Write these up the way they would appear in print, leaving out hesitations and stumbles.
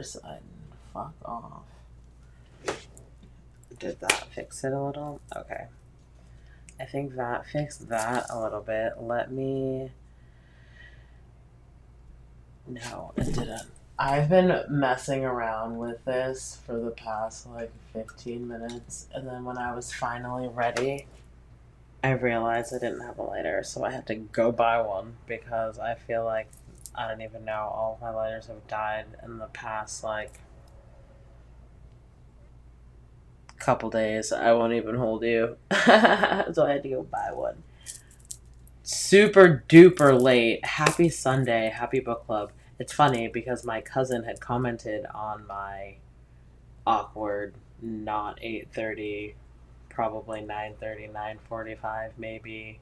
other side. Fuck off. Did that fix it a little? Okay. I think that fixed that a little bit. Let me... No, it didn't. I've been messing around with this for the past like 15 minutes, and then when I was finally ready, I realized I didn't have a lighter, so I had to go buy one because I feel like I don't even know, all of my lighters have died in the past like couple days. I won't even hold you. So I had to go buy one. Super duper late. Happy Sunday. Happy book club. It's funny because my cousin had commented on my awkward, not 8:30, probably 9:30, 9:45 maybe,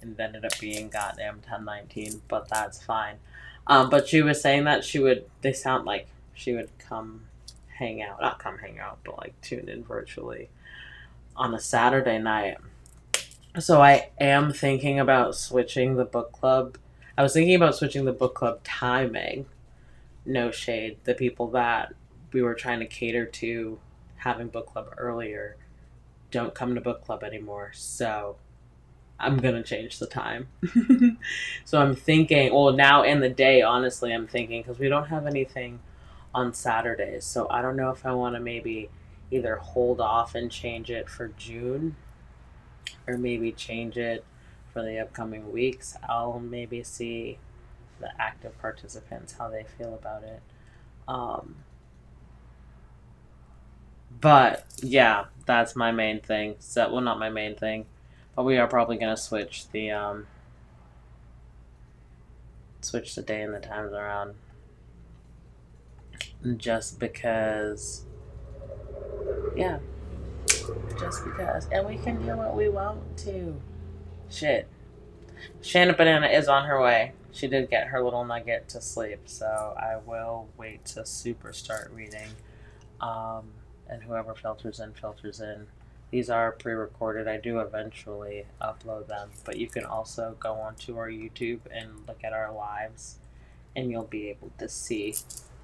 and ended up being goddamn 10:19, but that's fine. But she was saying that they sound like she would come hang out, not come hang out, but like tune in virtually on a Saturday night. So I am thinking about switching the book club. I was thinking about switching the book club timing. No shade. The people that we were trying to cater to having book club earlier don't come to book club anymore. So I'm going to change the time. So I'm thinking, well, now in the day, honestly, I'm thinking, because we don't have anything on Saturdays. So I don't know if I want to maybe either hold off and change it for June or maybe change it for the upcoming weeks. I'll maybe see the active participants, how they feel about it. But yeah, that's my main thing. So, well, not my main thing, but we are probably gonna switch the day and the times around, just because. Yeah, just because, and we can do what we want to. Shit, Shannon Banana is on her way. She did get her little nugget to sleep, so I will wait to super start reading. And whoever filters in, filters in. These are pre-recorded. I do eventually upload them, but you can also go onto our YouTube and look at our lives, and you'll be able to see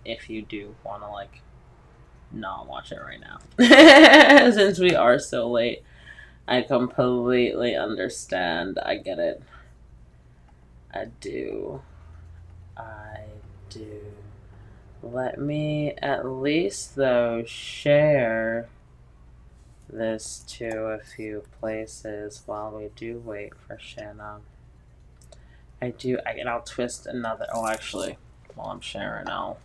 if you do want to like not watch it right now. Since we are so late, I completely understand. I get it. I do. I do. Let me at least, though, share this to a few places while we do wait for Shanna. I'll twist another. Oh, actually, while I'm sharing, I'll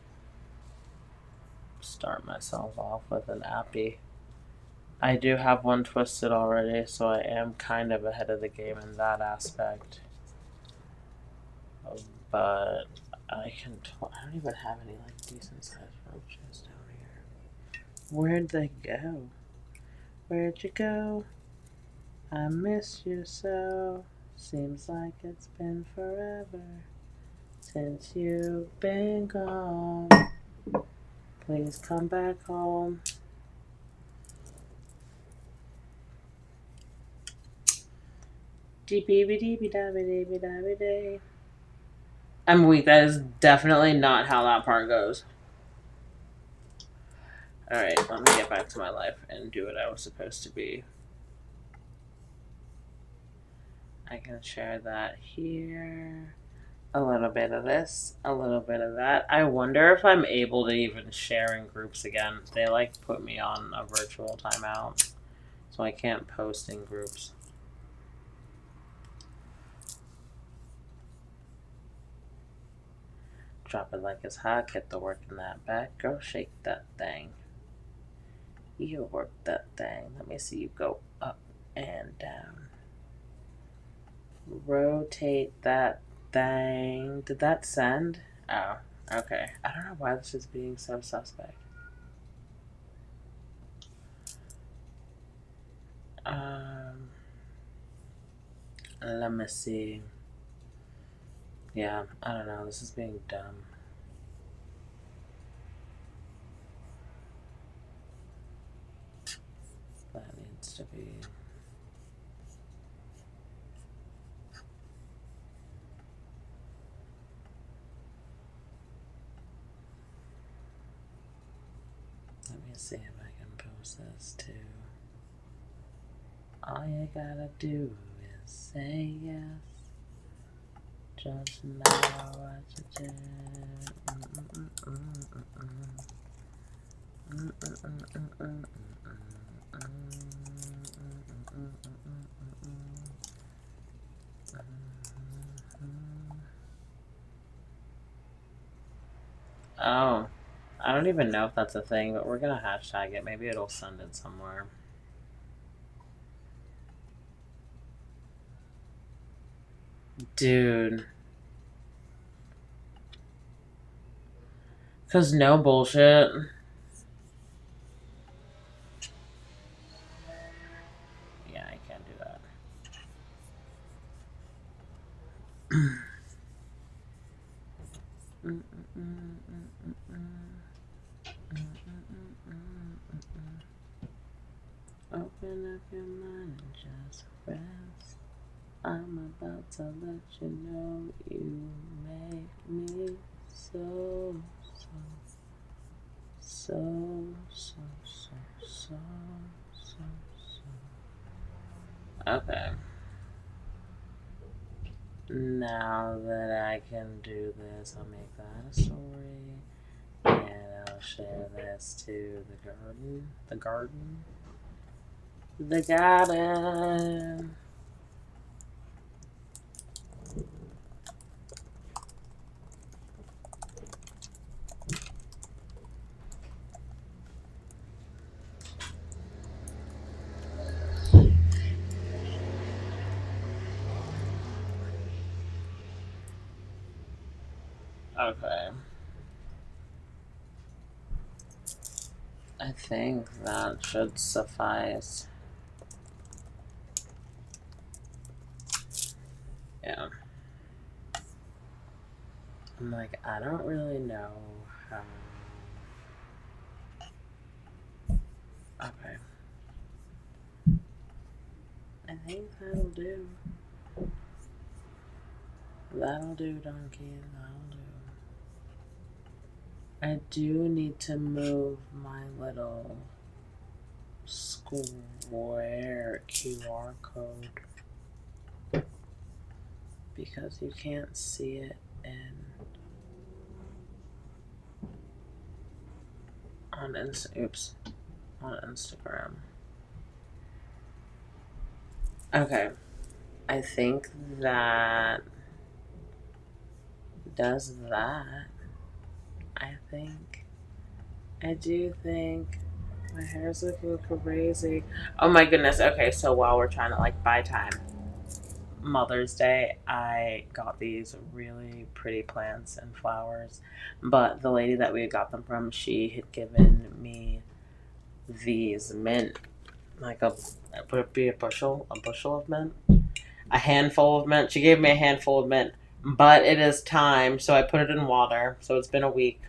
start myself off with an appy. I do have one twisted already, so I am kind of ahead of the game in that aspect. But I don't even have any like decent sized roaches down here. Where'd they go? Where'd you go? I miss you so. Seems like it's been forever since you've been gone. Please come back home. Dee-bee-bee-dee-bee-da-bee-dee-bee-da-bee-dee. I'm weak. That is definitely not how that part goes. Alright, let me get back to my life and do what I was supposed to be. I can share that here. A little bit of this, a little bit of that. I wonder if I'm able to even share in groups again. They like put me on a virtual timeout, so I can't post in groups. Drop it like it's hot, get the work in that back. Girl, shake that thing. You work that thing. Let me see you go up and down. Rotate that thing. Did that send? Oh, okay. I don't know why this is being so suspect. Let me see. Yeah, I don't know. This is being dumb. That needs to be... see if I can post this too. All you gotta do is say yes. Just know what you do. Oh, I don't even know if that's a thing, but we're gonna hashtag it. Maybe it'll send it somewhere. Dude. Cause no bullshit. Yeah, I can't do that. Open up your mind and just rest. I'm about to let you know you make me so, so. Okay. Now that I can do this, I'll make that a story. And I'll share this to the garden. The garden. Okay. I think that should suffice. Yeah. I'm like, I don't really know how. Okay. I think that'll do. That'll do, donkey. That'll do. I do need to move my little square QR code because you can't see it on Instagram. Okay. I think that does that. I do think my hair's looking crazy. Oh my goodness. Okay, so while we're trying to like buy time, Mother's Day, I got these really pretty plants and flowers, but the lady that we got them from, she had given me these mint, like would it be a bushel of mint? A handful of mint. She gave me a handful of mint, but it is time, so I put it in water. So it's been a week.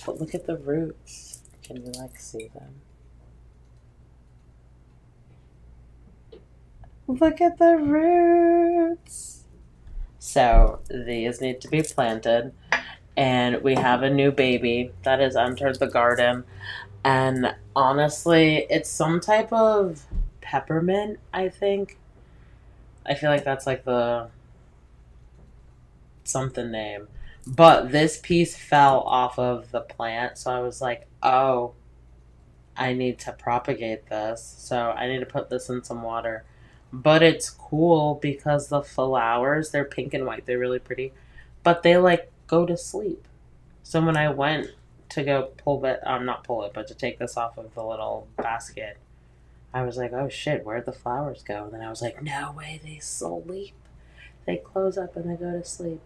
But look at the roots. Can you like see them? Look at the roots. So these need to be planted, and we have a new baby that has entered the garden. And honestly, it's some type of peppermint, I think. I feel like that's like the something name. But this piece fell off of the plant, so I was like, oh, I need to propagate this. So I need to put this in some water. But it's cool because the flowers, they're pink and white. They're really pretty. But they like go to sleep. So when I went to go not pull it, but to take this off of the little basket, I was like, oh shit, where'd the flowers go? And then I was like, no way, they sleep. They close up and they go to sleep.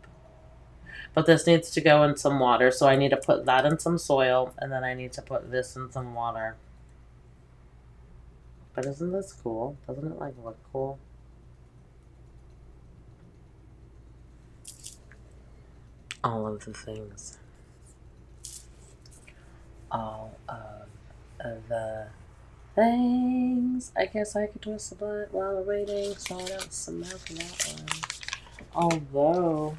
But this needs to go in some water, so I need to put that in some soil, and then I need to put this in some water. But isn't this cool? Doesn't it like look cool? All of the things. All of the things. I guess I could twist the butt while we're waiting, so I don't smell for that one. Although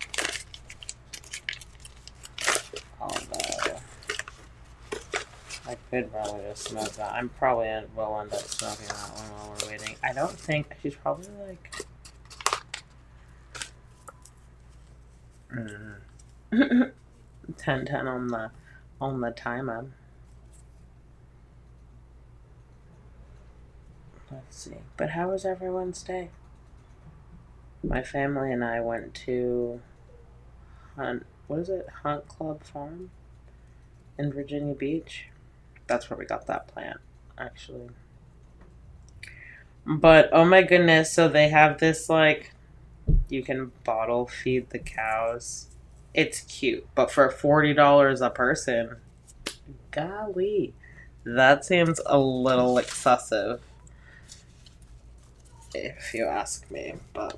I could probably just smoke that. I'm probably will end up smoking that one while we're waiting. I don't think she's probably like 10 on the timer. Let's see. But how was everyone's day? My family and I went to Hunt Club Farm in Virginia Beach. That's where we got that plant, actually. But oh my goodness, so they have this like you can bottle feed the cows. It's cute, but for $40 a person, golly, that seems a little excessive, if you ask me. But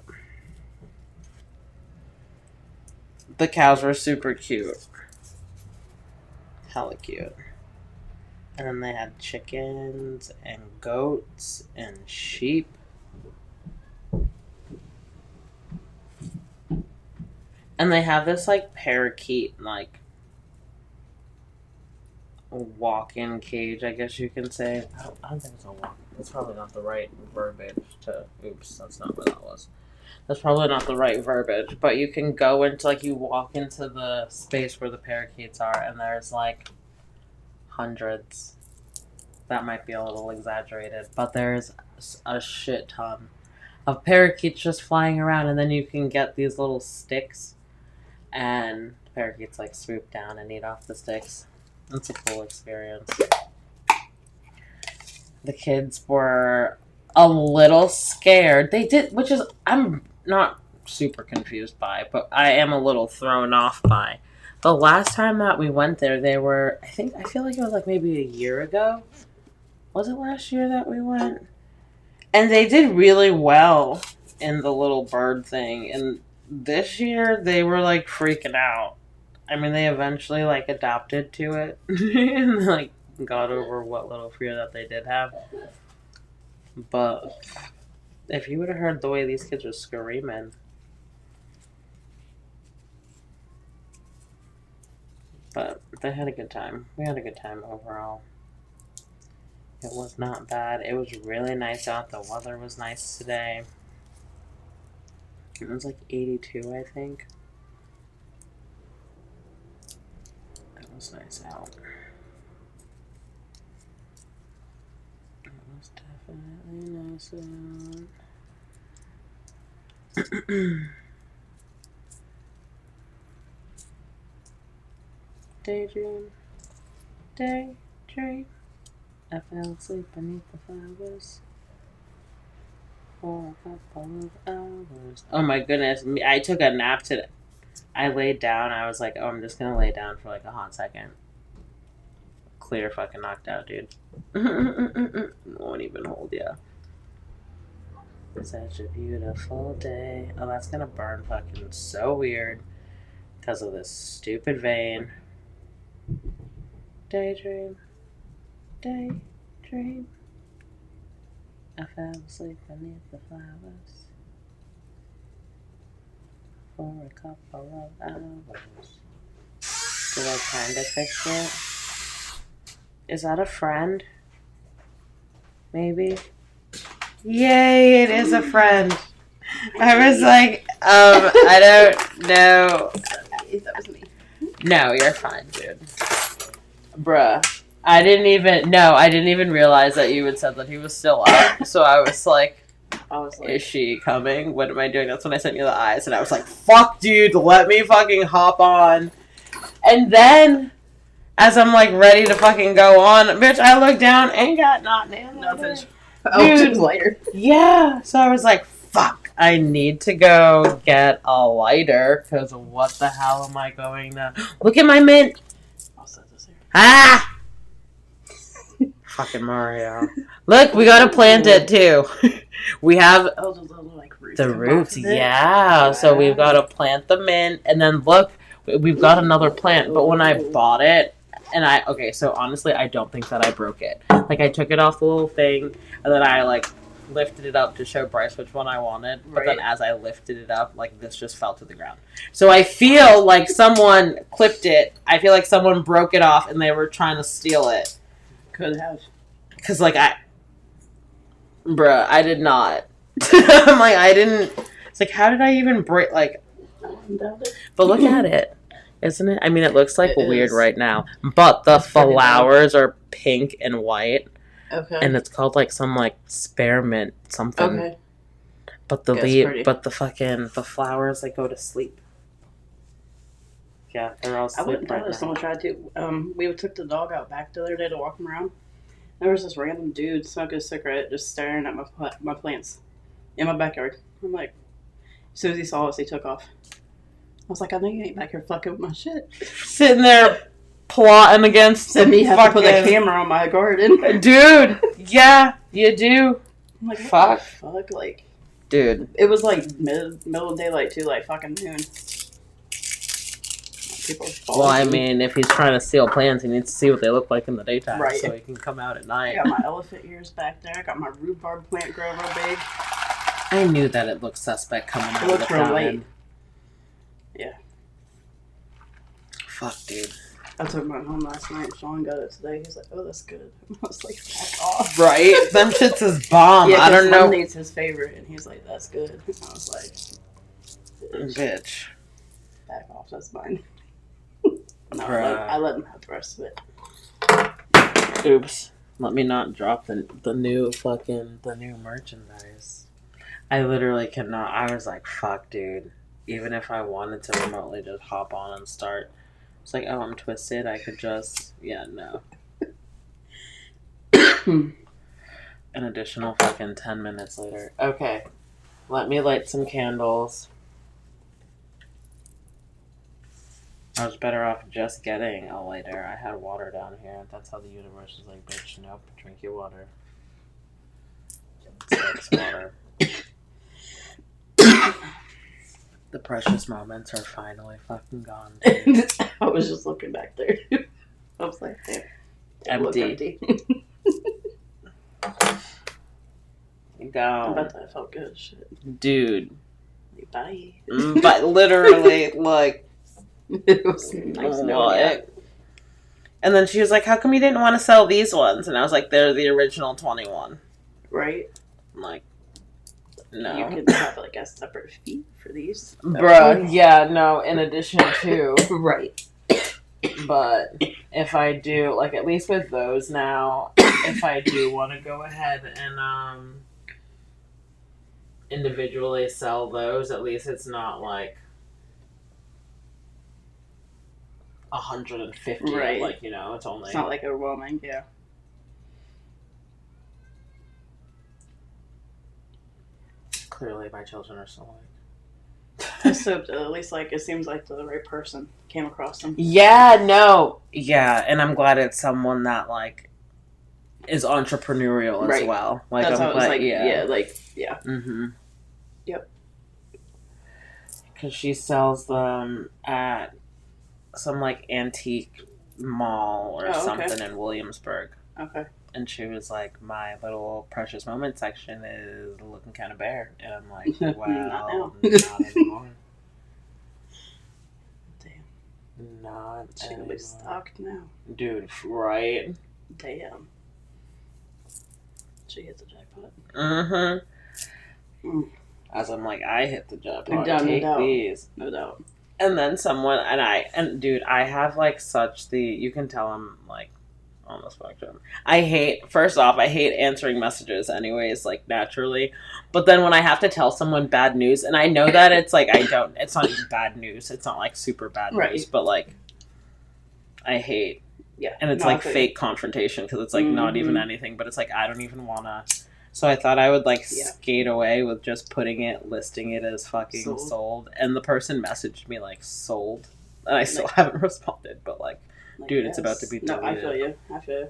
the cows were super cute, hella cute. And then they had chickens and goats and sheep. And they have this like parakeet like walk-in cage, I guess you can say. I don't think it's a walk. That's probably not the right verbiage to. Oops, that's not what that was. That's probably not the right verbiage. But you can go into like you walk into the space where the parakeets are, and there's like hundreds. That might be a little exaggerated, but there's a shit ton of parakeets just flying around, and then you can get these little sticks, and the parakeets like swoop down and eat off the sticks. It's a cool experience. The kids were a little scared. They did, which is I'm not super confused by, but I am a little thrown off by. The last time that we went there, they were, I feel like it was like maybe a year ago. Was it last year that we went? And they did really well in the little bird thing. And this year, they were like freaking out. I mean, they eventually like adapted to it and like got over what little fear that they did have. But if you would have heard the way these kids were screaming. But they had a good time. We had a good time overall. It was not bad. It was really nice out. The weather was nice today. It was like 82, I think. It was nice out. It was definitely nice out. Daydream, daydream. I fell asleep beneath the flowers for a couple of hours. Oh my goodness, I took a nap today. I laid down. I was like, oh, I'm just gonna lay down for like a hot second. Clear fucking knocked out, dude. Won't even hold ya. Such a beautiful day. Oh, that's gonna burn fucking so weird because of this stupid vein. Daydream, daydream. I fell asleep beneath the flowers for a couple of hours. Did I kind of fix it? Is that a friend? Maybe? Yay, it is a friend. I was like, I don't know. That was me. No, you're fine, dude. Bruh. I didn't even realize that you had said that he was still up. So I was like, is she coming? What am I doing? That's when I sent you the eyes. And I was like, fuck, dude, let me fucking hop on. And then, as I'm like ready to fucking go on, bitch, I look down, ain't got nothing. Nothing. Oh, it was lighter. Yeah. So I was like, fuck, I need to go get a lighter. Because what the hell am I going to... Look at my mint. I'll set this here. Ah! Fucking Mario. Look, we gotta plant it too. We have the little like roots. The roots, yeah. So we've got to plant them in, and then look, we've got another plant. But when I bought it, so honestly, I don't think that I broke it. Like I took it off the little thing, and then I like lifted it up to show Bryce which one I wanted. But then as I lifted it up, like this just fell to the ground. So I feel like someone clipped it. I feel like someone broke it off, and they were trying to steal it. Could have. Because, like, bruh, I did not. I'm like, I didn't. It's like, how did I even break, like, I don't doubt it. but look at it. Isn't it? I mean, it looks like It weird is. right now. But the It's pretty flowers are pink and white. Okay. And it's called, like, some, like, spearmint something. Okay. But the That's pretty. but the flowers, like, go to sleep. Yeah, they're all I asleep wouldn't doubt right it. now. Someone tried to. We took the dog out back the other day to walk him around. There was this random dude smoking a cigarette, just staring at my plants in my backyard. I'm like, as soon as he saw us, he took off. I was like, I know you ain't back here fucking with my shit. Sitting there plotting against Said me have to put a fucking- camera on my garden. Dude, yeah, you do. I'm like, Fuck. what the fuck, like, Dude. it was like middle of daylight too, like fucking noon. People Well, I mean, if he's trying to steal plants, he needs to see what they look like in the daytime, Right. so he can come out at I night. got my elephant ears back there. I got my rhubarb plant growing real big. I knew that it looked suspect coming out It of looked the real fountain. late. Yeah. Fuck, dude. I took mine home last night. Sean got it today. He's like, "Oh, that's good." I was like, "Back off." Right? Them shit's his bomb. Yeah, I don't know. lemonade's his favorite, and he's like, "That's good." I was like, Bitch. "Back off. That's mine." No, Bruh. I let him have the rest of it. Oops. Let me not drop the new merchandise. I literally cannot. I was like, fuck, dude. Even if I wanted to remotely just hop on and start. It's like, oh, I'm twisted. I could just, yeah, no. An additional fucking 10 minutes later. Okay. Let me light some candles. I was better off just getting a lighter. I had water down here. That's how the universe is like, bitch, nope, drink your water. It's water. The precious moments are finally fucking gone. Dude. I was just looking back there. I was like, damn. Empty. I Go. bet that felt good. Shit. Dude. Bye. But literally, like, It was nice knowing you. what? And then she was like, how come you didn't want to sell these ones? And I was like, they're the original 21. Right? I'm like, no. You could have like a separate fee for these. Bruh, yeah, no, in addition to. Right. But if I do, like, at least with those now, if I do want to go ahead and individually sell those, at least it's not like 150. Right. Like, you know, it's only. It's not like overwhelming, yeah. Clearly, my children are still So at least like it seems like the right person came across them. Yeah, no. Yeah, and I'm glad it's someone that, like, is entrepreneurial as Right. well. Like, That's I'm how it was glad, like, yeah. yeah. Mm-hmm. Yep. Because she sells them at some, like, antique mall or Oh, okay. something in Williamsburg. Okay. And she was like, my little precious moment section is looking kind of bare. And I'm like, Not well, now. not anymore. Damn. Not She gonna anymore. be stocked now. Dude, right? Damn. She hit the jackpot. Mm-hmm. Mm. As I'm like, I hit the jackpot. No Take doubt. these. No doubt. And then someone, and dude, I have, like, such you can tell I'm, like, on the spectrum. First off, I hate answering messages anyways, like, naturally. But then when I have to tell someone bad news, and I know that it's, like, it's not even bad news. It's not, like, super bad Right. news. But, like, I hate. Yeah. And it's, No, I like, feel fake confrontation because it's, like, not even Mhm. anything. But it's, like, I don't even want to. So I thought I would, like, Yeah. skate away with just listing it as fucking sold. And the person messaged me, like, sold. And I still haven't responded, but, like, dude, it's about to be No, I deleted. feel you.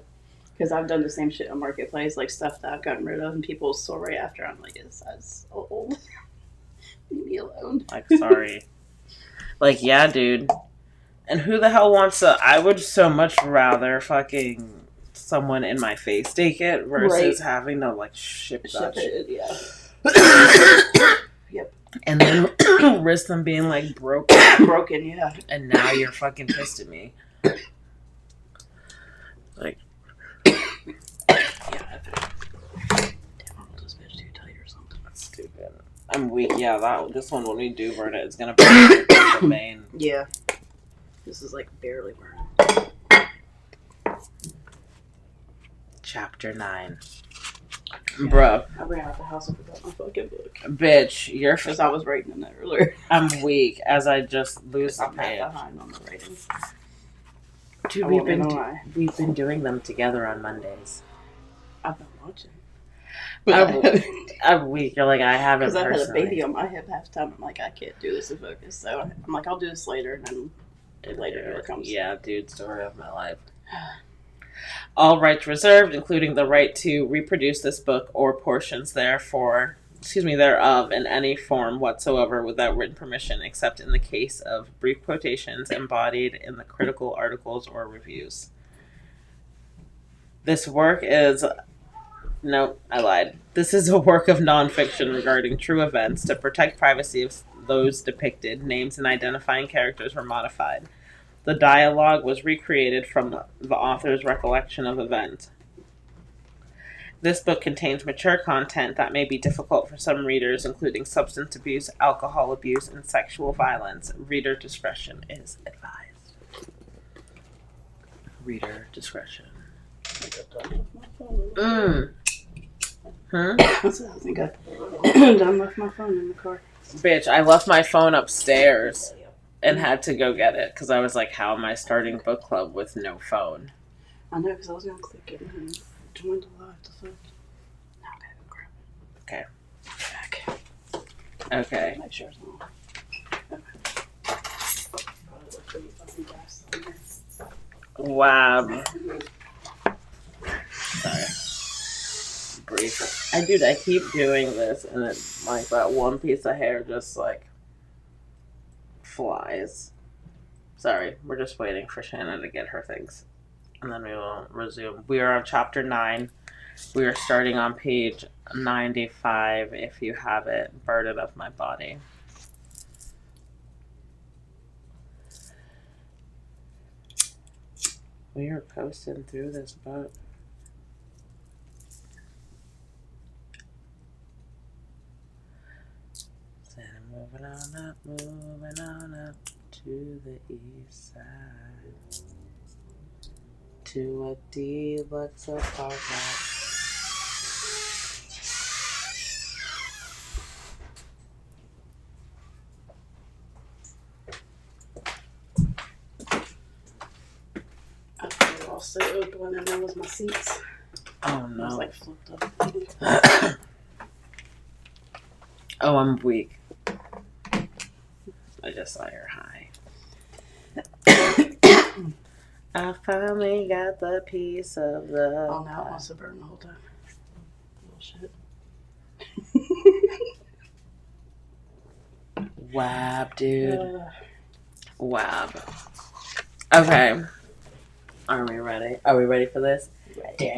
Because I've done the same shit on Marketplace, like stuff that I've gotten rid of, and people still right after. I'm like, it's so old. Leave me alone. Like, sorry. Like, yeah, dude. And who the hell wants to... I would so much rather fucking someone in my face take it versus having to, like, ship that shit. Yeah. Yep. And then risk them being, like, broken. Broken, yeah. And now you're fucking pissed at me. Like, I'm weak. Yeah, this one, when we do burn it, it's gonna burn the vein. Yeah. This is like barely burning. Chapter 9. Yeah. Bruh. I ran out the house and forgot my fucking book. Bitch, you're... Because I was writing in that earlier. I'm weak as I just lose the I'm page. behind on the writing. Dude, we've been doing them together on Mondays. I've been watching. I'm weak. You're like, I haven't Because I had a personally. baby on my hip half the time. I'm like, I can't do this to focus. So I'm like, I'll do this later. And then later here it comes. Yeah, dude, story of my life. All rights reserved, including the right to reproduce this book or portions thereof in any form whatsoever without written permission, except in the case of brief quotations embodied in the critical articles or reviews. This work is... No, I lied. This is a work of nonfiction regarding true events. To protect privacy of those depicted, names and identifying characters were modified. The dialogue was recreated from the author's recollection of events. This book contains mature content that may be difficult for some readers, including substance abuse, alcohol abuse, and sexual violence. Reader discretion is advised. Reader discretion. Huh? I think I done left my phone in the car. Bitch, I left my phone upstairs and had to go get it because I was like, how am I starting book club with no phone? I know, because I was going to click it and join the live to fuck. Now I gotta go grab it. Okay. Okay. Make sure it's on. Okay. Wow. Sorry. Brief. I keep doing this and it's like that one piece of hair just like flies. Sorry, we're just waiting for Shannon to get her things. And then we will resume. We are on chapter 9. We are starting on page 95 if you have it. Burden of my body. We are coasting through this book. Moving on up to the east side. To a deluxe apartment. I lost it open and that was my seats. Oh no. I was like flipped up. Oh, I'm weak. I just saw your high. I finally got the piece of the... Oh, now it wants to burn the whole time. Bullshit. Wab, dude. Wab. Okay. Are we ready? Are we ready for this? Ready.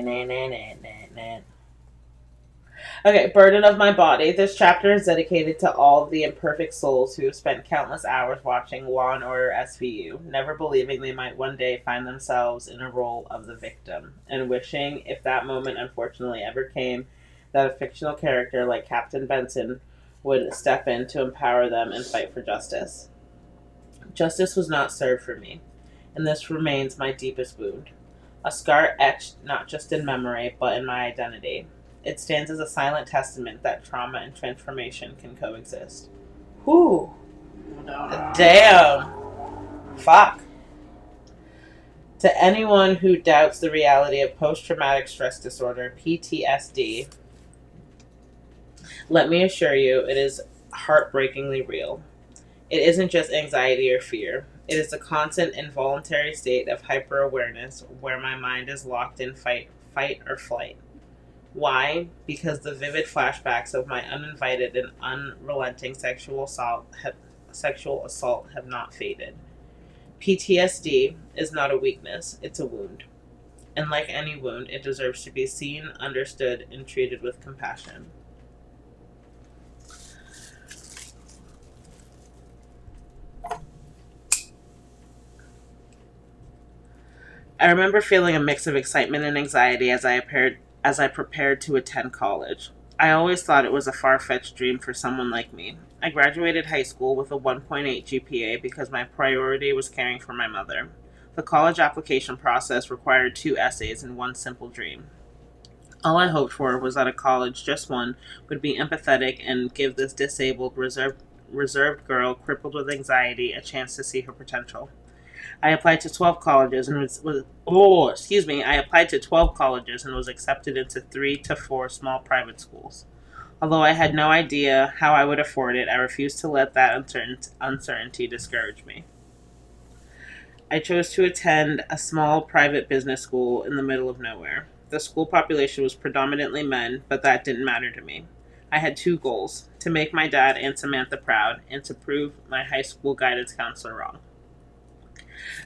Okay, burden of my body. This chapter is dedicated to all of the imperfect souls who have spent countless hours watching Law & Order SVU, never believing they might one day find themselves in a role of the victim, and wishing, if that moment unfortunately ever came, that a fictional character like Captain Benson would step in to empower them and fight for justice. Justice was not served for me, and this remains my deepest wound. A scar etched not just in memory, but in my identity. It stands as a silent testament that trauma and transformation can coexist. Whew. Damn. Fuck. To anyone who doubts the reality of post-traumatic stress disorder, PTSD, let me assure you, it is heartbreakingly real. It isn't just anxiety or fear. It is a constant involuntary state of hyper-awareness where my mind is locked in fight or flight. Why? Because the vivid flashbacks of my uninvited and unrelenting sexual assault have not faded. PTSD is not a weakness, it's a wound. And like any wound, it deserves to be seen, understood, and treated with compassion. I remember feeling a mix of excitement and anxiety as I prepared to attend college. I always thought it was a far-fetched dream for someone like me. I graduated high school with a 1.8 GPA because my priority was caring for my mother. The college application process required 2 essays and one simple dream. All I hoped for was that a college, just one, would be empathetic and give this disabled, reserved girl crippled with anxiety a chance to see her potential. I applied to 12 colleges and I applied to 12 colleges and was accepted into 3 to 4 small private schools. Although I had no idea how I would afford it, I refused to let that uncertainty discourage me. I chose to attend a small private business school in the middle of nowhere. The school population was predominantly men, but that didn't matter to me. I had 2 goals: to make my dad and Samantha proud, and to prove my high school guidance counselor wrong.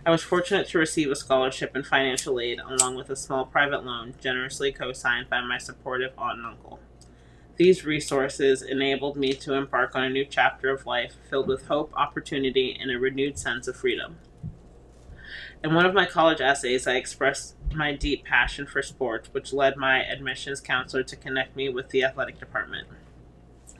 I was fortunate to receive a scholarship and financial aid, along with a small private loan generously co-signed by my supportive aunt and uncle. These resources enabled me to embark on a new chapter of life filled with hope, opportunity, and a renewed sense of freedom. In one of my college essays, I expressed my deep passion for sports, which led my admissions counselor to connect me with the athletic department.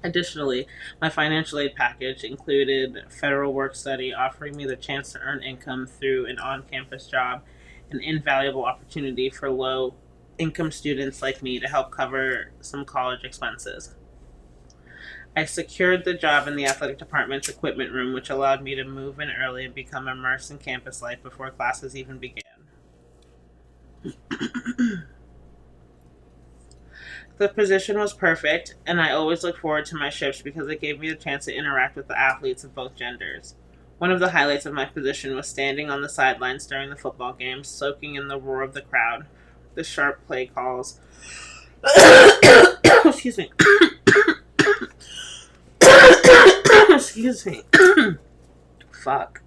Additionally, my financial aid package included federal work study, offering me the chance to earn income through an on-campus job, an invaluable opportunity for low-income students like me to help cover some college expenses. I secured the job in the athletic department's equipment room, which allowed me to move in early and become immersed in campus life before classes even began. The position was perfect, and I always looked forward to my shifts because it gave me the chance to interact with the athletes of both genders. One of the highlights of my position was standing on the sidelines during the football games, soaking in the roar of the crowd, the sharp play calls. Excuse me. Excuse me. Fuck.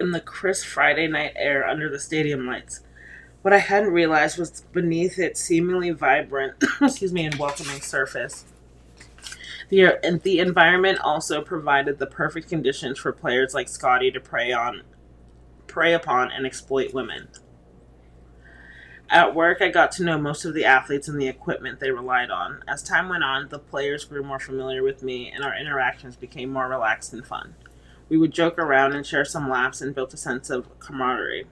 In the crisp Friday night air under the stadium lights. What I hadn't realized was beneath its seemingly vibrant, and welcoming surface. The environment also provided the perfect conditions for players like Scotty to prey upon, and exploit women. At work, I got to know most of the athletes and the equipment they relied on. As time went on, the players grew more familiar with me, and our interactions became more relaxed and fun. We would joke around and share some laughs and built a sense of camaraderie.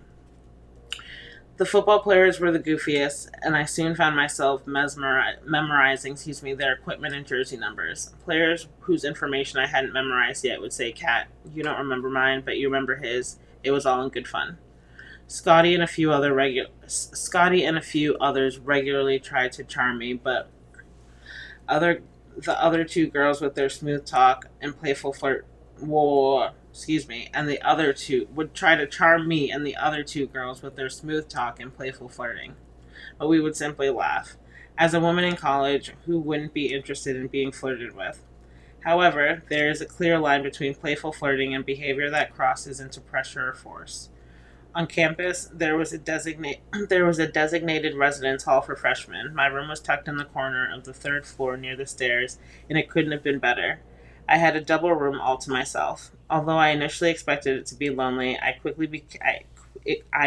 The football players were the goofiest, and I soon found myself memorizing their equipment and jersey numbers. Players whose information I hadn't memorized yet would say, "Cat, you don't remember mine, but you remember his." It was all in good fun. Scotty and a few others regularly tried to charm me, but the other 2 girls with their smooth talk and playful flirt and the other 2 would try to charm me and the other 2 girls with their smooth talk and playful flirting. But we would simply laugh. As a woman in college, who wouldn't be interested in being flirted with? However, there is a clear line between playful flirting and behavior that crosses into pressure or force. On campus, there was a designated residence hall for freshmen. My room was tucked in the corner of the 3rd floor near the stairs, and it couldn't have been better. I had a double room all to myself. Although I initially expected it to be lonely, I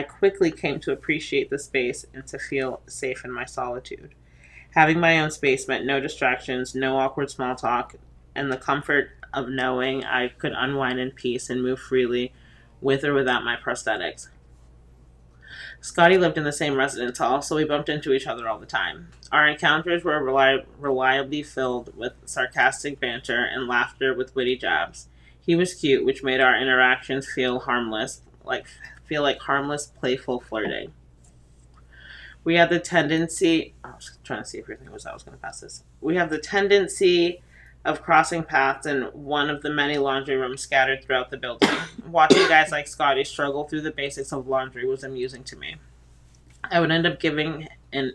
quickly came to appreciate the space and to feel safe in my solitude. Having my own space meant no distractions, no awkward small talk, and the comfort of knowing I could unwind in peace and move freely with or without my prosthetics. Scotty lived in the same residence hall, so we bumped into each other all the time. Our encounters were reliably filled with sarcastic banter and laughter with witty jabs. He was cute, which made our interactions feel like harmless, playful flirting. We had the tendency. I was trying to see if everything was. I was going to pass this. We have the tendency of crossing paths in one of the many laundry rooms scattered throughout the building. Watching guys like Scotty struggle through the basics of laundry was amusing to me. I would end up giving an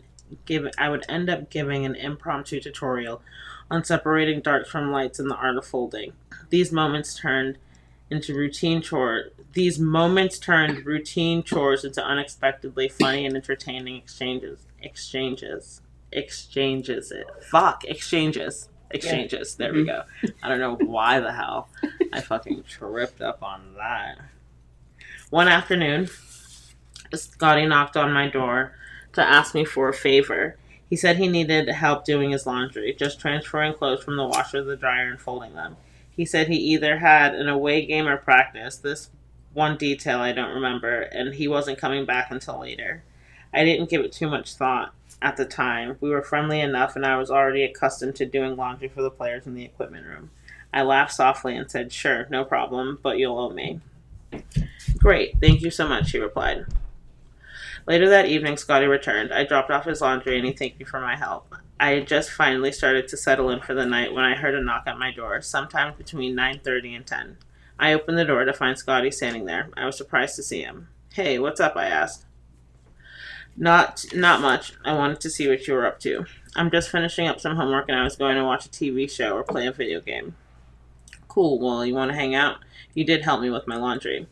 impromptu tutorial on separating darks from lights in the art of folding. These moments turned routine chores into unexpectedly funny and entertaining exchanges. There we go. I don't know why the hell I fucking tripped up on that. One afternoon, Scotty knocked on my door to ask me for a favor. He said he needed help doing his laundry, just transferring clothes from the washer to the dryer and folding them. He said he either had an away game or practice. This one detail I don't remember, and he wasn't coming back until later. I didn't give it too much thought at the time. We were friendly enough, and I was already accustomed to doing laundry for the players in the equipment room. I laughed softly and said, "Sure, no problem, but you'll owe me." "Great, thank you so much," he replied. Later that evening, Scotty returned. I dropped off his laundry, and he thanked me for my help. I had just finally started to settle in for the night when I heard a knock at my door, sometime between 9:30 and 10. I opened the door to find Scotty standing there. I was surprised to see him. "Hey, what's up?" I asked. Not much. I wanted to see what you were up to. I'm just finishing up some homework and I was going to watch a TV show or play a video game." "Cool. Well, you want to hang out? You did help me with my laundry."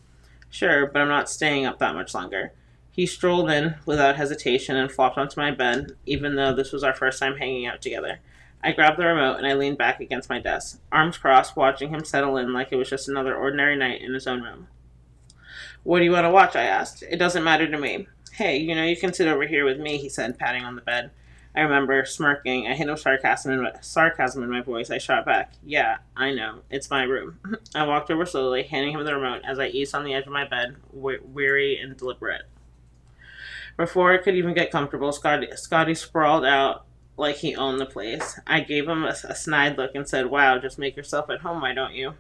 "Sure, but I'm not staying up that much longer." He strolled in without hesitation and flopped onto my bed, even though this was our first time hanging out together. I grabbed the remote and I leaned back against my desk, arms crossed, watching him settle in like it was just another ordinary night in his own room. "What do you want to watch?" I asked. "It doesn't matter to me." "Hey, you can sit over here with me," he said, patting on the bed. I remember smirking, a hint of sarcasm in my voice. I shot back, "Yeah, I know. It's my room." I walked over slowly, handing him the remote as I eased on the edge of my bed, weary and deliberate. Before I could even get comfortable, Scotty sprawled out like he owned the place. I gave him a snide look and said, "Wow, just make yourself at home, why don't you?"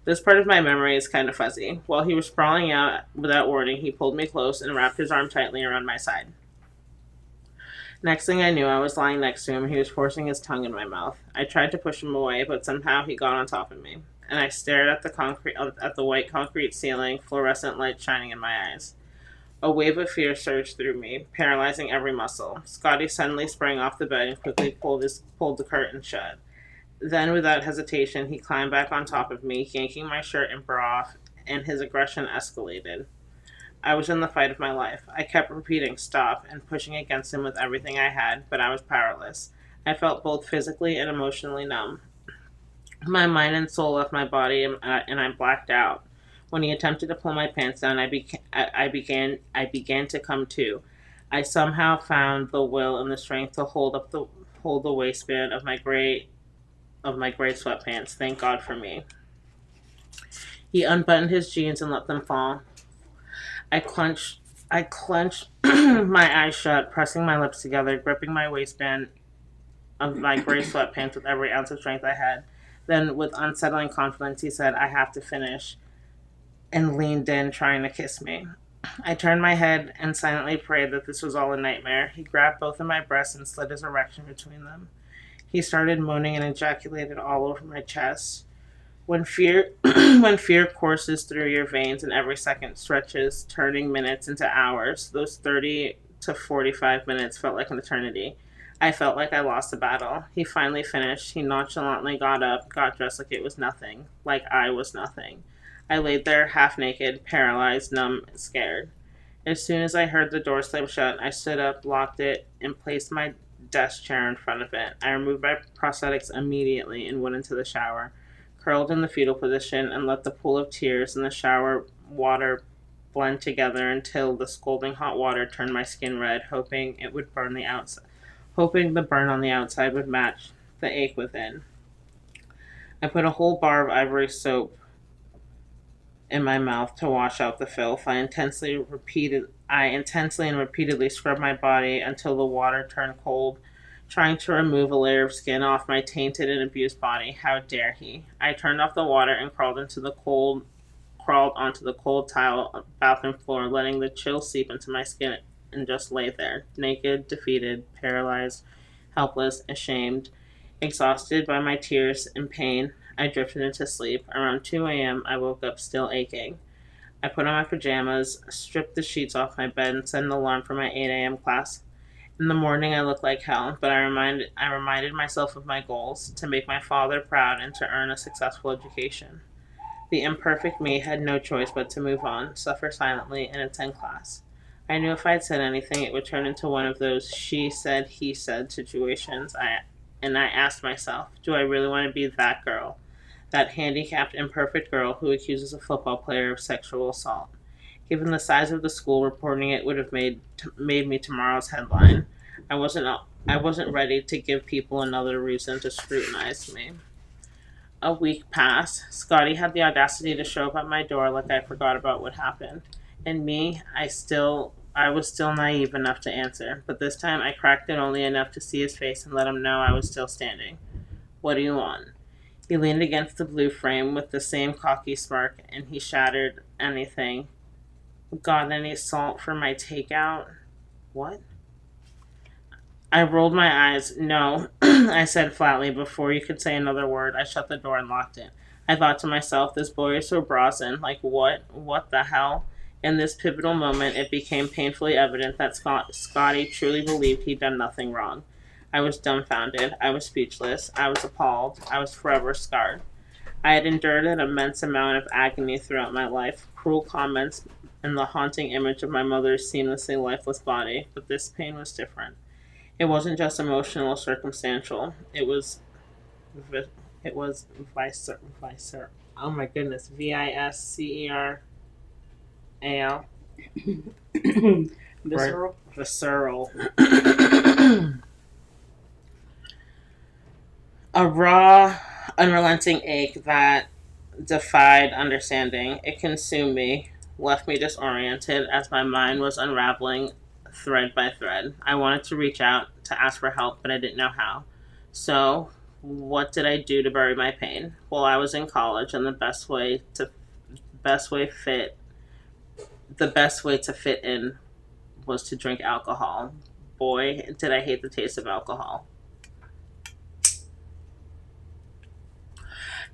This part of my memory is kind of fuzzy. While he was sprawling out without warning, he pulled me close and wrapped his arm tightly around my side. Next thing I knew, I was lying next to him and he was forcing his tongue in my mouth. I tried to push him away, but somehow he got on top of me. And I stared at the white concrete ceiling, fluorescent light shining in my eyes. A wave of fear surged through me, paralyzing every muscle. Scotty suddenly sprang off the bed and quickly pulled the curtain shut. Then, without hesitation, he climbed back on top of me, yanking my shirt and bra off, and his aggression escalated. I was in the fight of my life. I kept repeating, "Stop," and pushing against him with everything I had, but I was powerless. I felt both physically and emotionally numb. My mind and soul left my body, and I blacked out. When he attempted to pull my pants down, I began to come to. I somehow found the will and the strength to hold the waistband of my gray sweatpants. Thank God for me. He unbuttoned his jeans and let them fall. I clenched my eyes shut, pressing my lips together, gripping my waistband of my gray sweatpants with every ounce of strength I had. Then, with unsettling confidence, he said, "I have to finish," and leaned in, trying to kiss me. I turned my head and silently prayed that this was all a nightmare. He grabbed both of my breasts and slid his erection between them. He started moaning and ejaculated all over my chest. When fear courses through your veins and every second stretches, turning minutes into hours, those 30 to 45 minutes felt like an eternity. I felt like I lost a battle. He finally finished. He nonchalantly got up, got dressed like it was nothing, like I was nothing. I laid there half naked, paralyzed, numb, and scared. As soon as I heard the door slam shut, I stood up, locked it, and placed my desk chair in front of it. I removed my prosthetics immediately and went into the shower, curled in the fetal position, and let the pool of tears and the shower water blend together until the scalding hot water turned my skin red, hoping the burn on the outside would match the ache within. I put a whole bar of ivory soap in my mouth to wash out the filth. I intensely and repeatedly scrubbed my body until the water turned cold, trying to remove a layer of skin off my tainted and abused body. How dare he? I turned off the water and crawled onto the cold tile bathroom floor, letting the chill seep into my skin, and just lay there, naked, defeated, paralyzed, helpless, ashamed, exhausted by my tears and pain. I drifted into sleep. Around 2 a.m., I woke up still aching. I put on my pajamas, stripped the sheets off my bed, and set an alarm for my 8 a.m. class. In the morning, I looked like hell, but I reminded myself of my goals: to make my father proud and to earn a successful education. The imperfect me had no choice but to move on, suffer silently, and attend class. I knew if I had said anything, it would turn into one of those she said, he said situations, and I asked myself, do I really want to be that girl? That handicapped, imperfect girl who accuses a football player of sexual assault? Given the size of the school, reporting it would have made me tomorrow's headline. I wasn't ready to give people another reason to scrutinize me. A week passed. Scotty had the audacity to show up at my door like I forgot about what happened. And me, I was still naive enough to answer, but this time I cracked it only enough to see his face and let him know I was still standing. What do you want? He leaned against the blue frame with the same cocky smirk, and he shattered anything. Got any salt for my takeout? What? I rolled my eyes. No, I said flatly. Before you could say another word, I shut the door and locked it. I thought to myself, this boy is so brazen. Like, what? What the hell? In this pivotal moment, it became painfully evident that Scotty truly believed he'd done nothing wrong. I was dumbfounded. I was speechless. I was appalled. I was forever scarred. I had endured an immense amount of agony throughout my life, cruel comments, and the haunting image of my mother's seamlessly lifeless body, but this pain was different. It wasn't just emotional or circumstantial. It was visceral. Oh my goodness, visceral. Visceral. Visceral. A raw, unrelenting ache that defied understanding. It consumed me, left me disoriented as my mind was unraveling thread by thread. I wanted to reach out to ask for help, but I didn't know how. So, what did I do to bury my pain? Well, I was in college, and the best way to fit in was to drink alcohol. Boy, did I hate the taste of alcohol.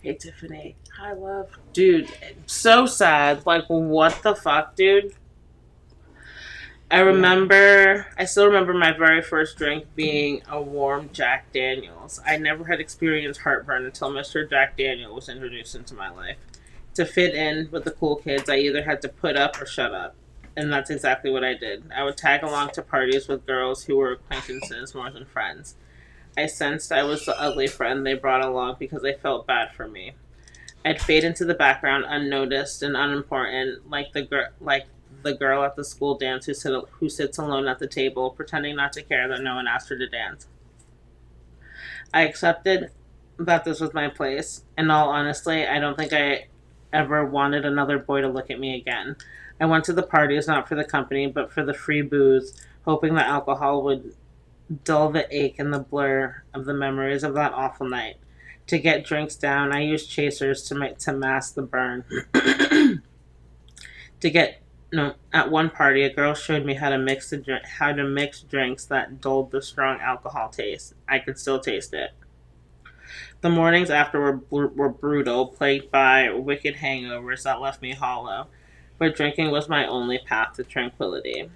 Hey, Tiffany. Hi, love. Dude, so sad. Like, what the fuck, dude? I still remember my very first drink being a warm Jack Daniels. I never had experienced heartburn until Mr. Jack Daniel was introduced into my life. To fit in with the cool kids, I either had to put up or shut up. And that's exactly what I did. I would tag along to parties with girls who were acquaintances more than friends. I sensed I was the ugly friend they brought along because they felt bad for me. I'd fade into the background unnoticed and unimportant, like the girl at the school dance who sits alone at the table, pretending not to care that no one asked her to dance. I accepted that this was my place. In all honesty, I don't think I ever wanted another boy to look at me again. I went to the parties not for the company, but for the free booze, hoping that alcohol would dull the ache and the blur of the memories of that awful night. To get drinks down, I used chasers to mask the burn. At one party, a girl showed me how to mix drinks that dulled the strong alcohol taste. I could still taste it. The mornings after were brutal, plagued by wicked hangovers that left me hollow, but drinking was my only path to tranquility.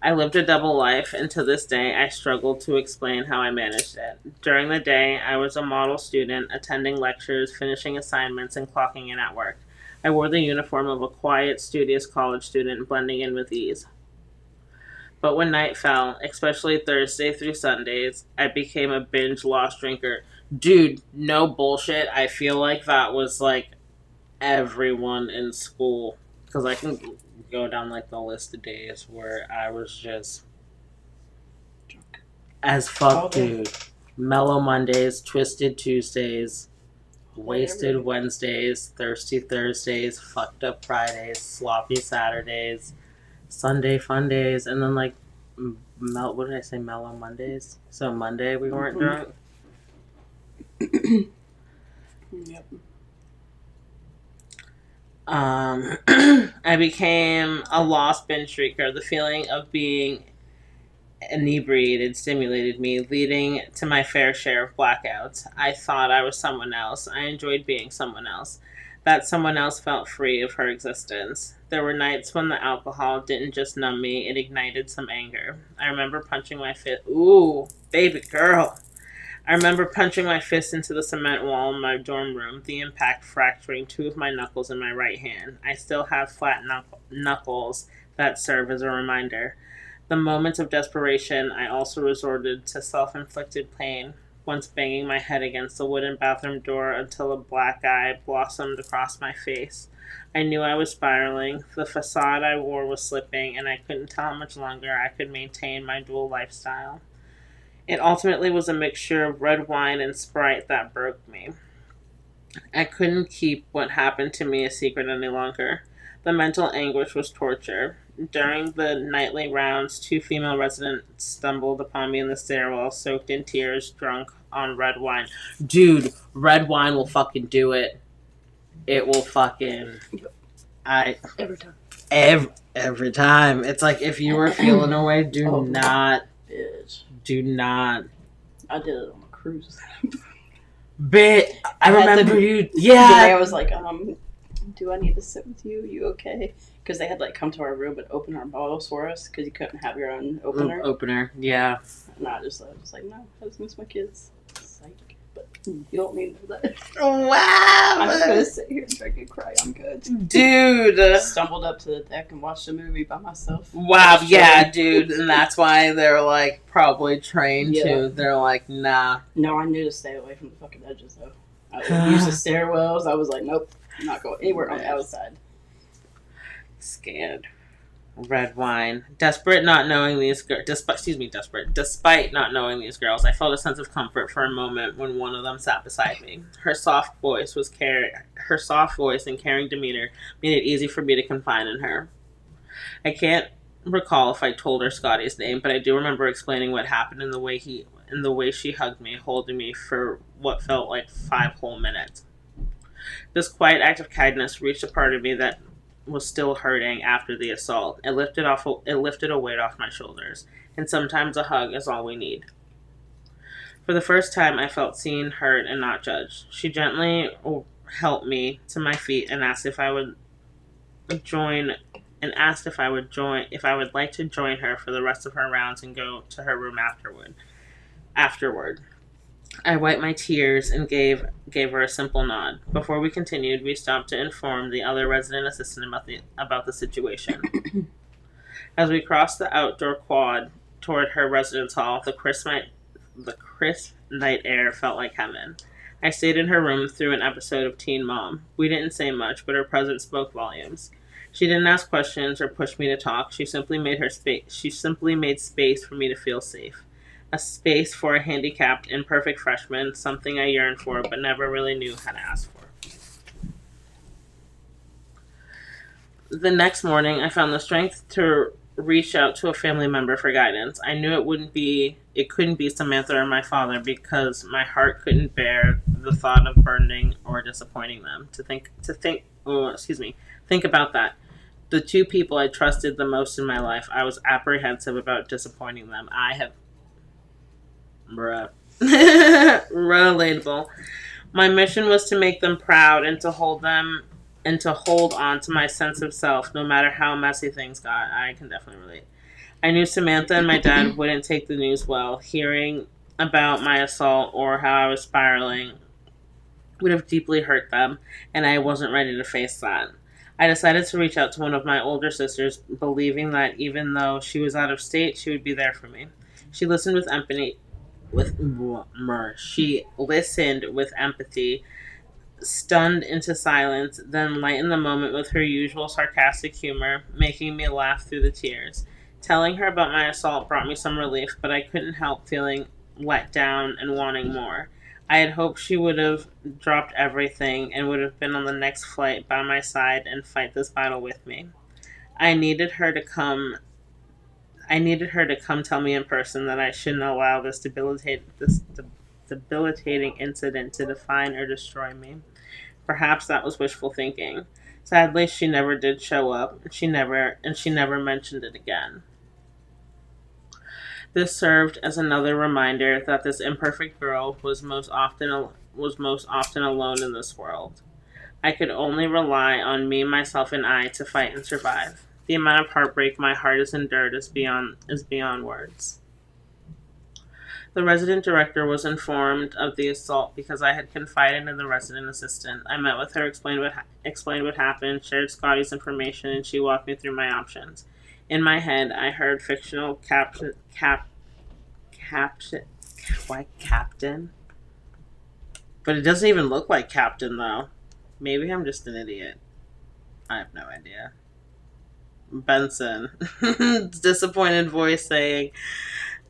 I lived a double life, and to this day, I struggle to explain how I managed it. During the day, I was a model student, attending lectures, finishing assignments, and clocking in at work. I wore the uniform of a quiet, studious college student, blending in with ease. But when night fell, especially Thursday through Sundays, I became a binge lost drinker. Dude, no bullshit. I feel like that was like everyone in school. Because I can go down like the list of days where I was just drunk as fuck, dude. Mellow Mondays, Twisted Tuesdays, Wasted Wednesdays, Thirsty Thursdays, Fucked Up Fridays, Sloppy Saturdays, Sunday Fun Days, and then like, what did I say, Mellow Mondays? So Monday we weren't drunk? Yep. I became a lost binge drinker. The feeling of being inebriated stimulated me, leading to my fair share of blackouts. I thought I was someone else. I enjoyed being someone else. That someone else felt free of her existence. There were nights when the alcohol didn't just numb me, it ignited some anger. I remember punching my fist. Ooh, baby girl. I remember punching my fist into the cement wall in my dorm room, the impact fracturing two of my knuckles in my right hand. I still have flat knuckles that serve as a reminder. The moments of desperation, I also resorted to self-inflicted pain, once banging my head against the wooden bathroom door until a black eye blossomed across my face. I knew I was spiraling. The facade I wore was slipping, and I couldn't tell how much longer I could maintain my dual lifestyle. It ultimately was a mixture of red wine and Sprite that broke me. I couldn't keep what happened to me a secret any longer. The mental anguish was torture. During the nightly rounds, 2 female residents stumbled upon me in the stairwell, soaked in tears, drunk on red wine. Dude, red wine will fucking do it. It will fucking... Every time. Every time. It's like, if you were feeling away, do not... Bitch. Do not... I did it on a cruise. I remember you... Yeah. Yeah! I was like, do I need to sit with you? You okay? Because they had like come to our room and open our bottles for us because you couldn't have your own opener. Yeah. And I was just like, no, I just miss my kids. Psych. But you don't need to know that. Wow! I'm just gonna sit here and drink and cry. I'm good. Dude! Stumbled up to the deck and watched a movie by myself. Wow, yeah, dude. And that's why they're like probably trained Yeah. to. They're like, nah. No, I knew to stay away from the fucking edges though. I would use the stairwells. I was like, nope, I'm not going anywhere on the outside. Scared. Red wine. Despite not knowing these girls, despite not knowing these girls, I felt a sense of comfort for a moment when one of them sat beside me. Her soft voice and caring demeanor made it easy for me to confide in her. I can't recall if I told her Scotty's name, but I do remember explaining what happened in the way she hugged me, holding me for what felt like 5 whole minutes. This quiet act of kindness reached a part of me that was still hurting after the assault. It lifted a weight off my shoulders, and sometimes a hug is all we need. For the first time, I felt seen, heard, and not judged. She gently helped me to my feet and asked if I would like to join her for the rest of her rounds and go to her room afterward. I wiped my tears and gave her a simple nod. Before we continued, we stopped to inform the other resident assistant about the situation. As we crossed the outdoor quad toward her residence hall, the crisp night air felt like heaven. I stayed in her room through an episode of Teen Mom. We didn't say much, but her presence spoke volumes. She didn't ask questions or push me to talk. She simply made space for me to feel safe. A space for a handicapped, imperfect freshman, something I yearned for but never really knew how to ask for. The next morning, I found the strength to reach out to a family member for guidance. I knew it couldn't be Samantha or my father because my heart couldn't bear the thought of burdening or disappointing them. Think about that. The 2 people I trusted the most in my life, I was apprehensive about disappointing them. Relatable. My mission was to make them proud and to hold on to my sense of self, no matter how messy things got. I can definitely relate. I knew Samantha and my dad wouldn't take the news well. Hearing about my assault or how I was spiraling would have deeply hurt them, and I wasn't ready to face that. I decided to reach out to one of my older sisters, believing that even though she was out of state, she would be there for me. She listened with empathy, stunned into silence, then lightened the moment with her usual sarcastic humor, making me laugh through the tears. Telling her about my assault brought me some relief, but I couldn't help feeling let down and wanting more. I had hoped she would have dropped everything and would have been on the next flight by my side and fight this battle with me. I needed her to come tell me in person that I shouldn't allow this debilitating incident to define or destroy me. Perhaps that was wishful thinking. Sadly, she never did show up. She never mentioned it again. This served as another reminder that this imperfect girl was most often alone in this world. I could only rely on me, myself, and I to fight and survive. The amount of heartbreak my heart has endured is beyond words. The resident director was informed of the assault because I had confided in the resident assistant. I met with her, explained what happened, shared Scotty's information, and she walked me through my options. In my head, I heard fictional Why Captain? But it doesn't even look like Captain, though. Maybe I'm just an idiot. I have no idea. Benson. Disappointed voice saying,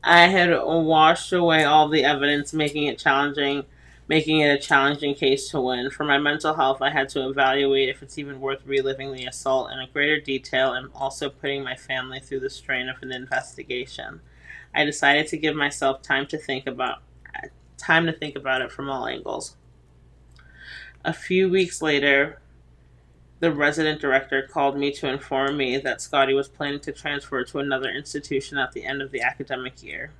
I had washed away all the evidence, making it a challenging case to win. For my mental health, I had to evaluate if it's even worth reliving the assault in a greater detail and also putting my family through the strain of an investigation. I decided to give myself time to think about it from all angles. A few weeks later, the resident director called me to inform me that Scotty was planning to transfer to another institution at the end of the academic year.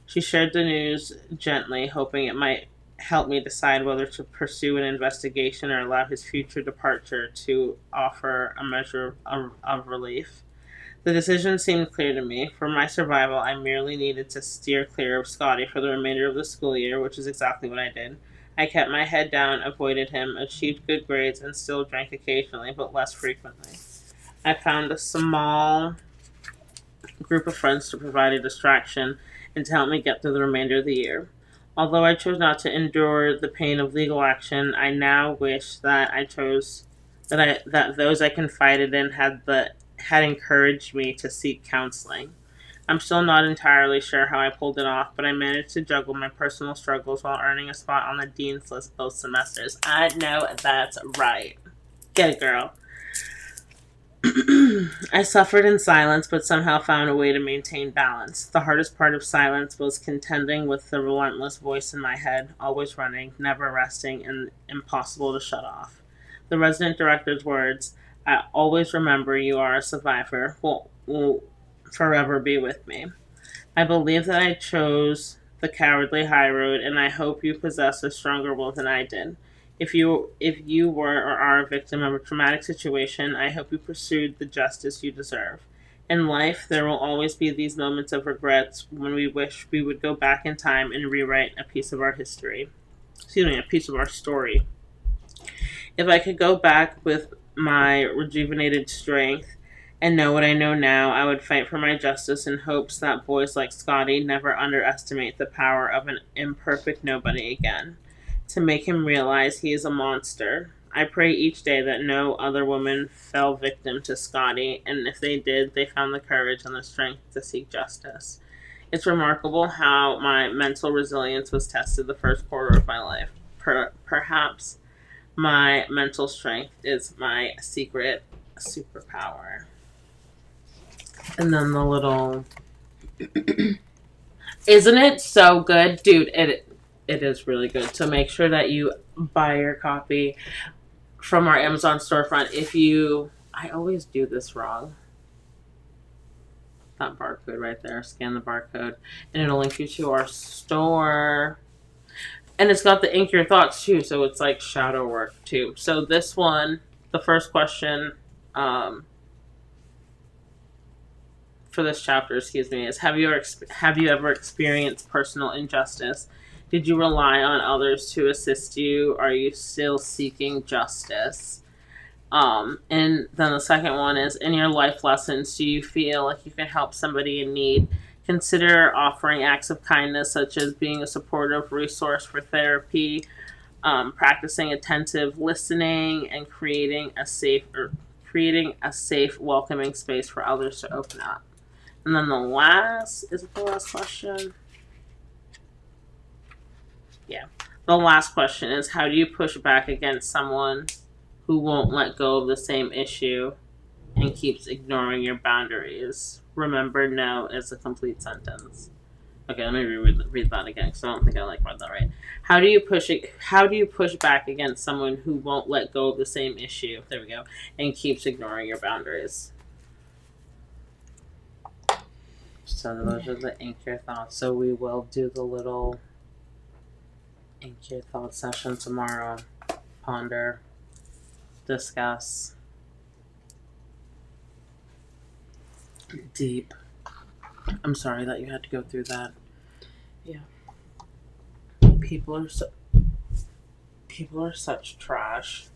She shared the news gently, hoping it might help me decide whether to pursue an investigation or allow his future departure to offer a measure of relief. The decision seemed clear to me. For my survival, I merely needed to steer clear of Scotty for the remainder of the school year, which is exactly what I did. I kept my head down, avoided him, achieved good grades, and still drank occasionally, but less frequently. I found a small group of friends to provide a distraction and to help me get through the remainder of the year. Although I chose not to endure the pain of legal action, I now wish that that those I confided in had encouraged me to seek counseling. I'm still not entirely sure how I pulled it off, but I managed to juggle my personal struggles while earning a spot on the dean's list both semesters. I know that's right. Get it, girl. I suffered in silence, but somehow found a way to maintain balance. The hardest part of silence was contending with the relentless voice in my head, always running, never resting, and impossible to shut off. The resident director's words, I always remember you are a survivor, will forever be with me. I believe that I chose the cowardly high road, and I hope you possess a stronger will than I did. If you were or are a victim of a traumatic situation, I hope you pursued the justice you deserve. In life, there will always be these moments of regrets when we wish we would go back in time and rewrite a piece of our history. A piece of our story. If I could go back with my rejuvenated strength and know what I know now, I would fight for my justice in hopes that boys like Scotty never underestimate the power of an imperfect nobody again. To make him realize he is a monster. I pray each day that no other woman fell victim to Scotty, and if they did, they found the courage and the strength to seek justice. It's remarkable how my mental resilience was tested the first quarter of my life. Perhaps my mental strength is my secret superpower. And then the little... Isn't it so good? Dude, it is really good. So make sure that you buy your copy from our Amazon storefront. I always do this wrong. That barcode right there. Scan the barcode. And it'll link you to our store. And it's got the Ink Your Thoughts too. So it's like shadow work too. So this one, the first question for this chapter, is have you ever experienced personal injustice? Did you rely on others to assist you? Are you still seeking justice? And then the second one is, in your life lessons, do you feel like you can help somebody in need? Consider offering acts of kindness, such as being a supportive resource for therapy, practicing attentive listening, and creating a safe, welcoming space for others to open up. And then the last question? Yeah. The last question is, how do you push back against someone who won't let go of the same issue and keeps ignoring your boundaries? Remember, no is a complete sentence. Okay, let me read that again because I don't think I read that right. How do you push back against someone who won't let go of the same issue? There we go. And keeps ignoring your boundaries. So those are the Ink Your Thoughts. So we will do the little Ink Your Thoughts session tomorrow. Ponder, discuss, deep. I'm sorry that you had to go through that. Yeah. People are such trash.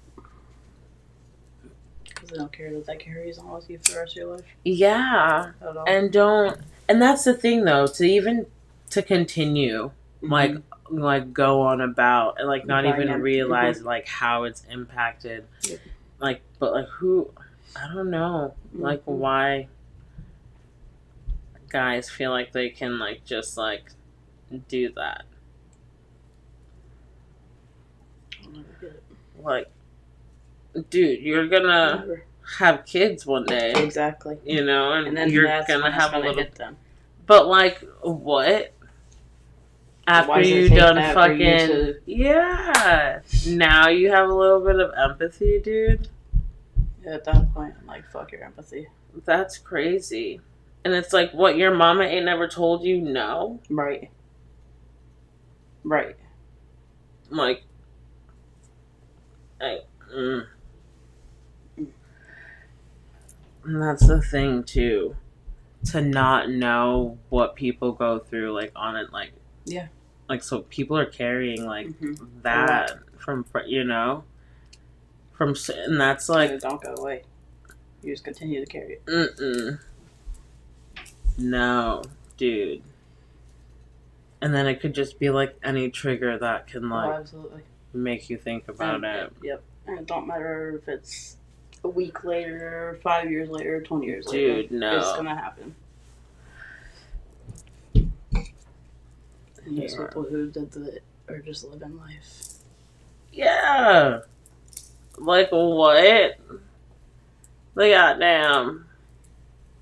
Because they don't care that carries on with you for the rest of your life. Yeah. And that's the thing though, to continue like go on about and like not Buying even them. realize like how it's impacted. Yep. Like, but like who? I don't know. Like why guys feel like they can like just like do that. I'll never get it. Like, dude, you're gonna Never. have kids one day, Exactly. you know, and then you're that's gonna when it's have a gonna little. hit them. But like, what? After Why does it you take done that for you fucking to- yeah, now you have a little bit of empathy, dude. Yeah, at that point, I'm like, fuck your empathy. That's crazy. And it's like, what, your mama ain't never told you no? Right. Right. Like, And that's the thing too, to not know what people go through, like on it, like Yeah. like so people are carrying like Mhm. that from you know, from and that's like And it don't go away. You just continue to carry it. No, dude. And then it could just be like any trigger that can like Absolutely. make you think about And, it. Yep. And it don't matter if it's a week later, 5 years later, 20 years Dude, later. no. It's gonna happen. And those Yeah. people who did that are just living life. Yeah. Like what? The goddamn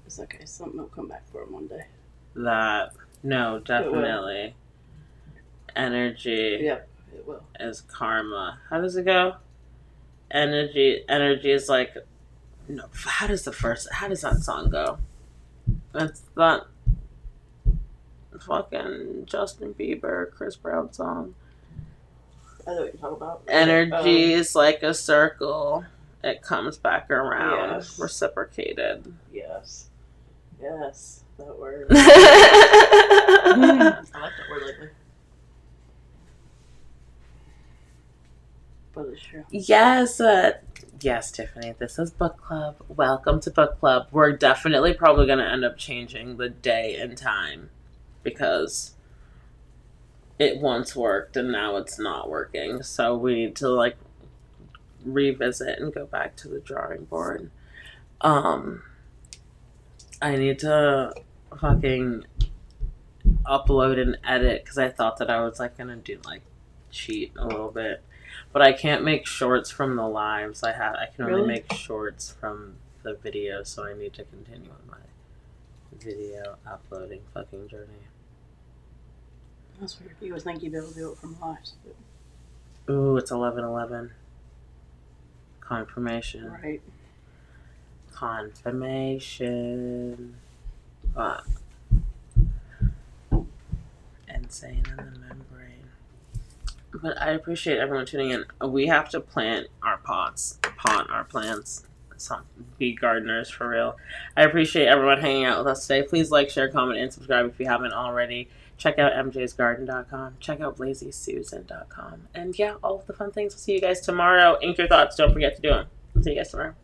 It's okay. Something will come back for them one day. that. No, definitely. Energy Yep, it will. is karma. How does it go? Energy is like no. How does that song go? It's that fucking Justin Bieber, Chris Brown song. I know what you're talking about. Energy is like a circle. It comes back around, Yes. reciprocated. Yes. Yes. That word. Yes, I like that word lately. But it's true. yes, Tiffany. This is book club. Welcome to book club. We're definitely probably going to end up changing the day and time because it once worked and now it's not working. So we need to like revisit and go back to the drawing board. I need to fucking upload and edit because I thought that I was like gonna do like cheat a little bit, but I can't make shorts from the lives. I can only Really? make shorts from the video, so I need to continue on my video uploading fucking journey. That's weird. You would think you'd be able to do it from lives. Ooh, it's 11/11. Confirmation. Right. Confirmation. Insane in the membrane. But I appreciate everyone tuning in. We have to plant our pot our plants. Be gardeners for real. I appreciate everyone hanging out with us today. Please like, share, comment, and subscribe if you haven't already. Check out mjsgarden.com. Check out lazysusan.com. And yeah, all of the fun things. We'll see you guys tomorrow. Ink your thoughts. Don't forget to do them. I'll see you guys tomorrow.